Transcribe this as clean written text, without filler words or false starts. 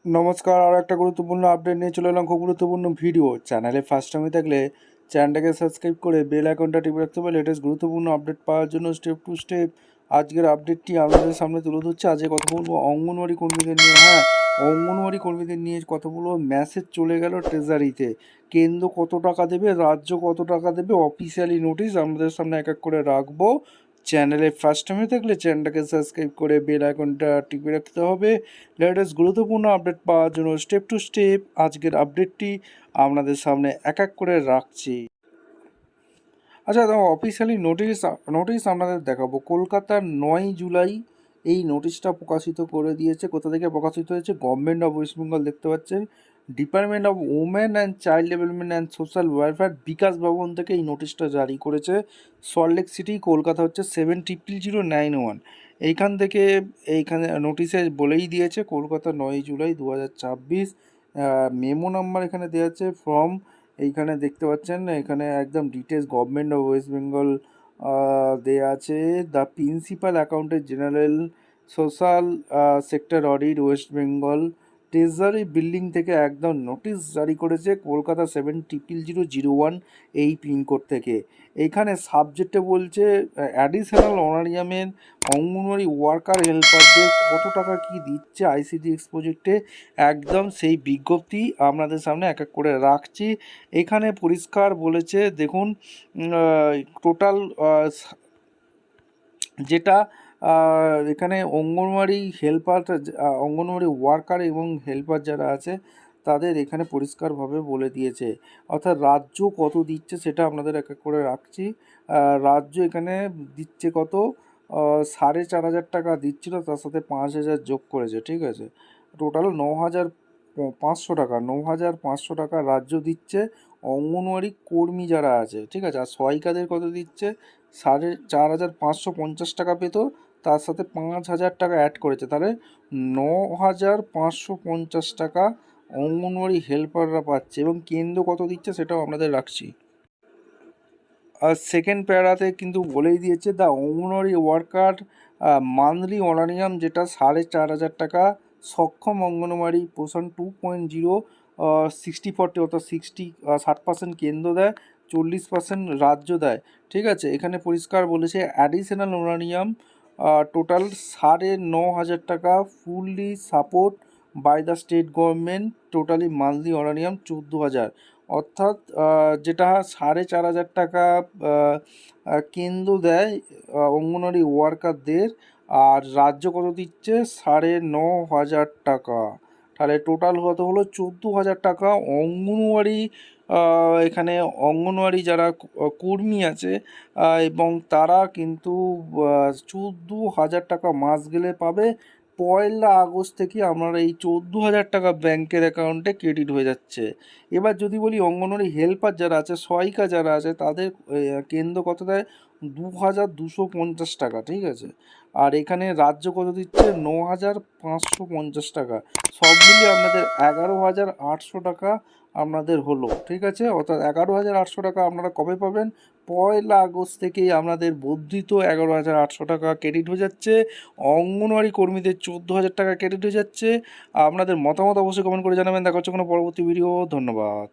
নমস্কার, আরও একটা গুরুত্বপূর্ণ আপডেট নিয়ে চলে এলাম। খুব গুরুত্বপূর্ণ ভিডিও। চ্যানেলে ফার্স্ট টাইমে থাকলে চ্যানেলটাকে সাবস্ক্রাইব করে বেল আইকনটা টিপে রাখতে হবে লেটেস্ট গুরুত্বপূর্ণ আপডেট পাওয়ার জন্য। স্টেপ টু স্টেপ আজকের আপডেটটি আপনাদের সামনে তুলে ধরছে। আজকে কথা বলবো অঙ্গনওয়াড়ি কর্মীদের নিয়ে। হ্যাঁ, অঙ্গনওয়াড়ি কর্মীদের নিয়ে কথা বলবো। মেসেজ চলে গেল ট্রেজারিতে, কেন্দ্র কত টাকা দেবে, রাজ্য কত টাকা দেবে, অফিসিয়ালি নোটিশ আপনাদের সামনে এক এক করে রাখবো। চ্যানেলে ফার্স্ট টাইমে থাকলে চ্যানেলটাকে সাবস্ক্রাইব করে বেল আইকনটা টিপে রাখতে হবে লেটেস্ট গুরুত্বপূর্ণ আপডেট পাওয়ার জন্য। স্টেপ টু স্টেপ আজকের আপডেটটি আপনাদের সামনে এক এক করে রাখছি। আচ্ছা, তো অফিসিয়ালি নোটিশ আপনাদের দেখাবো। কলকাতার 9 জুলাই এই নোটিশটা প্রকাশিত করে দিয়েছে। কোথা থেকে প্রকাশিত হয়েছে? গভর্নমেন্ট অফ ওয়েস্ট বেঙ্গল, দেখতে পাচ্ছেন, department of women and child development and social welfare, Bikash Bhavan থেকে এই নোটিশটা জারি করেছে। সল্টলেক সিটি, কলকাতা হচ্ছে 700091। এইখানে নোটিশে বলেই দিয়েছে কলকাতা 9 জুলাই 2024। মেমো নাম্বার এখানে দেওয়া আছে ফ্রম, এইখানে দেখতে পাচ্ছেন, এখানে একদম details government of West Bengal দেয়া আছে। The principal accountant general, social sector audit, West Bengal treasury building থেকে একদম নোটিশ জারি করেছে কলকাতা 700001 এই পিনকোড থেকে। এইখানে সাবজেক্টে বলছে অ্যাডিশনাল অনারিয়ামের অঙ্গনওয়াড়ি ওয়ার্কার হেল্পারদের কত টাকা কি দিচ্ছে ICDX প্রজেক্টে, একদম সেই বিজ্ঞপ্তি আপনাদের সামনে এক এক করে রাখছি। এখানে পরিষ্কার বলেছে, দেখুন, টোটাল যেটা এখানে অঙ্গনওয়াড়ি হেল্পার, অঙ্গনওয়াড়ি ওয়ার্কার এবং হেল্পার যারা আছে তাদের এখানে পরিষ্কারভাবে বলে দিয়েছে। অর্থাৎ রাজ্য কত দিচ্ছে সেটা আপনাদের এক এক করে রাখছি। রাজ্য এখানে দিচ্ছে কত, 4500 টাকা দিচ্ছিল, তার সাথে 5000 যোগ করেছে, ঠিক আছে, টোটাল 9500 টাকা। 9500 টাকা রাজ্য দিচ্ছে অঙ্গনওয়াড়ি কর্মী যারা আছে, ঠিক আছে। আর সহায়িকাদের কত দিচ্ছে? 4550 টাকা পেত, তার সাথে 5000 টাকা অ্যাড করেছে, তাহলে 9550 টাকা অঙ্গনওয়াড়ি হেল্পাররা পাচ্ছে। এবং কেন্দ্র কত দিচ্ছে সেটাও আপনাদের রাখছি। আর সেকেন্ড প্যারাতে কিন্তু বলেই দিয়েছে the anganwadi worker monthly honorarium, যেটা 4500 টাকা। সক্ষম অঙ্গনওয়াড়ি পোষণ 2.0 60-40, অর্থাৎ 60% কেন্দ্র দেয়, 40% রাজ্য দেয়, ঠিক আছে। এখানে পরিষ্কার বলেছে অ্যাডিশনাল অনারিয়াম টোটাল 9500 টাকা, fully support by the state government, totally monthly honorarium 14,000। অর্থাৎ যেটা 4500 টাকা কেন্দ্র দেয় অঙ্গনওয়াড়ি ওয়ার্কারদের, আর রাজ্য কত দিচ্ছে? 9500 টাকা। তাহলে টোটাল কত হলো? 14,000 টাকা অঙ্গনওয়াড়ি, এখানে অঙ্গনওয়াড়ি যারা কর্মী আছে এবং তারা কিন্তু 14,000 টাকা মাস গেলে পাবে। 1 আগস্ট থেকে আপনার এই 14,000 টাকা ব্যাংকের অ্যাকাউন্টে ক্রেডিট হয়ে যাচ্ছে। এবার যদি বলি অঙ্গনওয়াড়ি হেল্পার যারা আছে, সহায়িকা যারা আছে, তাদের কেন্দ্র কত দেয়? 2,250 টাকা, ঠিক আছে। আর এখানে রাজ্য কত দিচ্ছে? 9,550 টাকা। সব মিলিয়ে আপনাদের 11,800 টাকা আপনাদের হলো, ঠিক আছে। অর্থাৎ 11,800 টাকা আপনারা কবে পাবেন? 1 আগস্ট থেকেই আপনাদের বর্ধিত 11,800 টাকা ক্রেডিট হয়ে যাচ্ছে। অঙ্গনওয়াড়ি কর্মীদের 14,000 টাকা ক্রেডিট হয়ে যাচ্ছে। আপনাদের মতামত অবশ্যই কমেন্ট করে জানাবেন। দেখা হচ্ছে কোনো পরবর্তী ভিডিও। ধন্যবাদ।